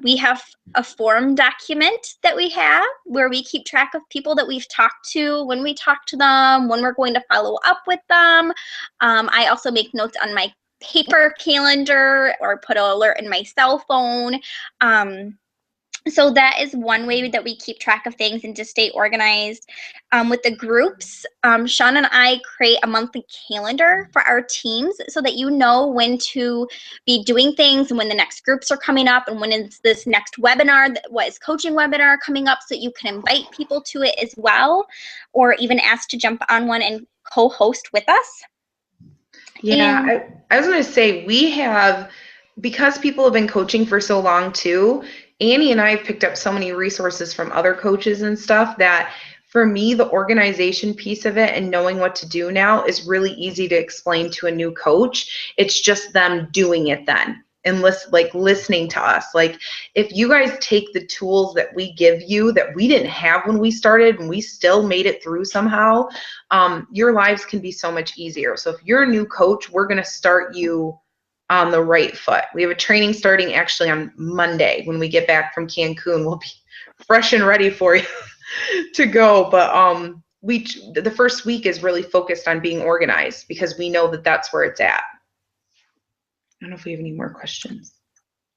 We have a form document that we have where we keep track of people that we've talked to, when we talk to them, when we're going to follow up with them. I also make notes on my paper calendar or put an alert in my cell phone. So that is one way that we keep track of things and to stay organized. With the groups, Sean and I create a monthly calendar for our teams so that you know when to be doing things and when the next groups are coming up and when is this next webinar, what is coaching webinar coming up, so that you can invite people to it as well, or even ask to jump on one and co-host with us. Yeah, I was going to say, we have, because people have been coaching for so long too, Annie and I have picked up so many resources from other coaches and stuff that for me, the organization piece of it and knowing what to do now is really easy to explain to a new coach. It's just them doing it then and listening to us. Like, if you guys take the tools that we give you that we didn't have when we started and we still made it through somehow, your lives can be so much easier. So if you're a new coach, we're going to start you on the right foot. We have a training starting actually on Monday. When we get back from Cancun, we'll be fresh and ready for you to go. But the first week is really focused on being organized because we know that that's where it's at. I don't know if we have any more questions.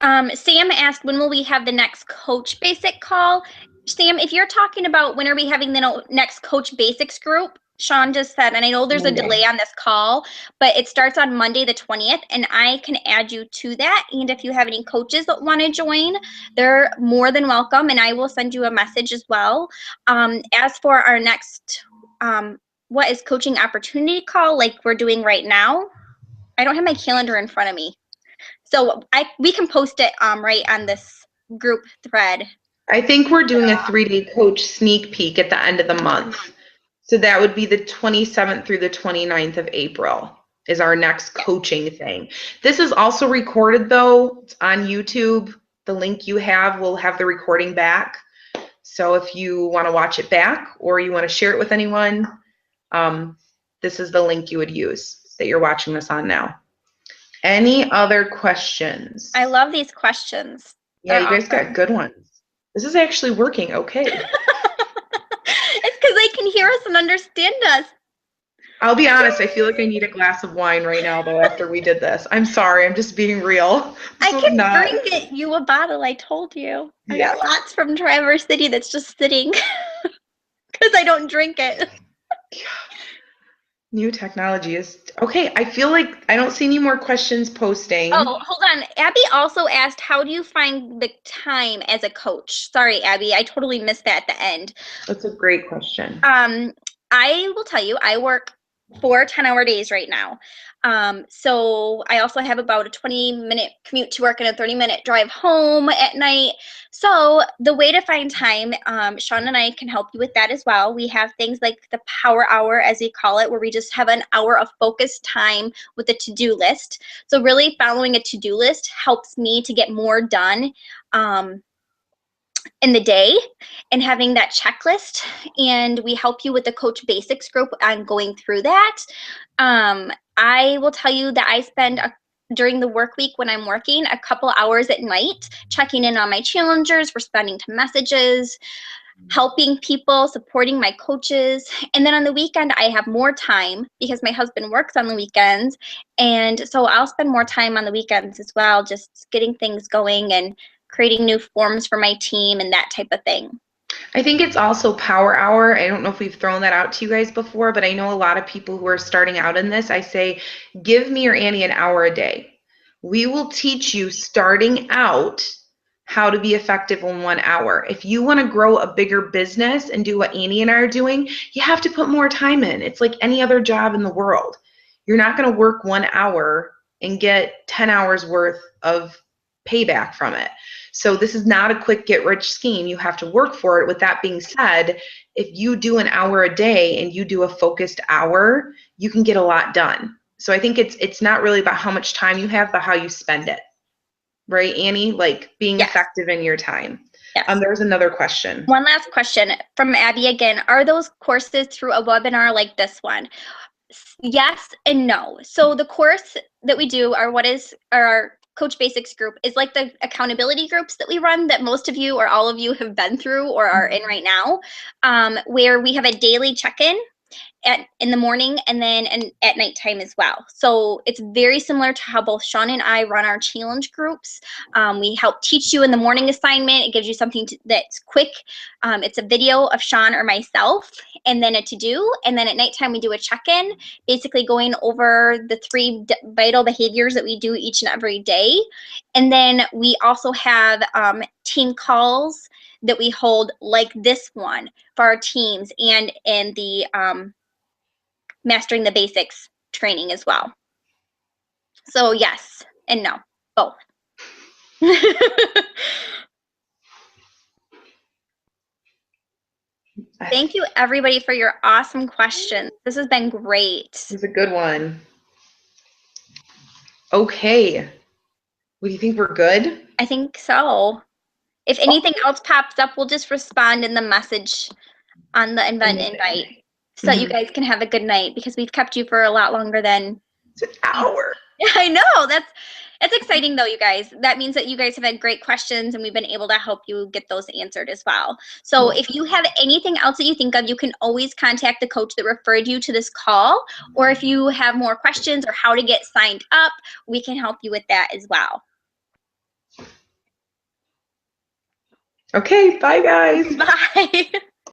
Sam asked, when will we have the next Coach Basic call? Sam, if you're talking about when are we having the next Coach Basics group, Sean just said, and I know there's Monday. a delay on this call, but it starts on Monday the 20th, and I can add you to that. And if you have any coaches that want to join, they're more than welcome, and I will send you a message as well. As for our next, what is coaching opportunity call, like we're doing right now, I don't have my calendar in front of me. So we can post it right on this group thread. I think we're doing a 3-day coach sneak peek at the end of the month. So that would be the 27th through the 29th of April is our next coaching thing. This is also recorded though. It's on YouTube. The link you have will have the recording back. So if you want to watch it back or you want to share it with anyone, this is the link you would use that you're watching this on now. Any other questions? I love these questions. Yeah, you guys got good ones. This is actually working okay. It's because they can hear us and understand us. I'll be honest, I feel like I need a glass of wine right now, though, after we did this. I'm sorry, I'm just being real. I can bring you a bottle, I told you. I got lots from Traverse City that's just sitting because I don't drink it. New technology is okay. I feel like I don't see any more questions posting. Oh, hold on. Abby also asked, how do you find the time as a coach? Sorry, Abby, I totally missed that at the end. That's a great question. I will tell you, I work 4 10-hour days right now. So I also have about a 20-minute commute to work and a 30-minute drive home at night. So the way to find time, Sean and I can help you with that as well. We have things like the power hour, as we call it, where we just have an hour of focused time with a to-do list. So really following a to-do list helps me to get more done in the day and having that checklist, and we help you with the Coach Basics group on going through that. I will tell you that I spend during the work week when I'm working a couple hours at night checking in on my challengers, responding to messages, helping people, supporting my coaches. And then on the weekend, I have more time because my husband works on the weekends. And so I'll spend more time on the weekends as well, just getting things going and creating new forms for my team and that type of thing. I think it's also power hour. I don't know if we've thrown that out to you guys before, but I know a lot of people who are starting out in this, I say, give me or Annie an hour a day. We will teach you starting out how to be effective in 1 hour. If you want to grow a bigger business and do what Annie and I are doing, you have to put more time in. It's like any other job in the world. You're not going to work 1 hour and get 10 hours worth of payback from it. So this is not a quick get rich scheme. You have to work for it. With that being said, if you do an hour a day and you do a focused hour, you can get a lot done. So I think it's not really about how much time you have, but how you spend it. Right, Annie? Like being effective in your time. Yes. There's another question. One last question from Abby again. Are those courses through a webinar like this one? Yes and no. So the course that we do are our Coach Basics group is like the accountability groups that we run that most of you or all of you have been through or are in right now, where we have a daily check-in. in the morning and then at nighttime as well. So it's very similar to how both Sean and I run our challenge groups. We help teach you in the morning assignment. It gives you something that's quick. It's a video of Sean or myself and then a to-do. And then at nighttime, we do a check-in, basically going over the 3 vital behaviors that we do each and every day. And then we also have team calls that we hold like this one for our teams and in the Mastering the Basics training as well. So yes and no, both. Thank you everybody for your awesome questions. This has been great. This is a good one. Okay. What do you think, we're good? I think so. If anything else pops up, we'll just respond in the message on the event invite so that you guys can have a good night, because we've kept you for a lot longer than it's an hour. I know. That's exciting though, you guys. That means that you guys have had great questions and we've been able to help you get those answered as well. So if you have anything else that you think of, you can always contact the coach that referred you to this call. Or if you have more questions or how to get signed up, we can help you with that as well. Okay, bye guys. Bye.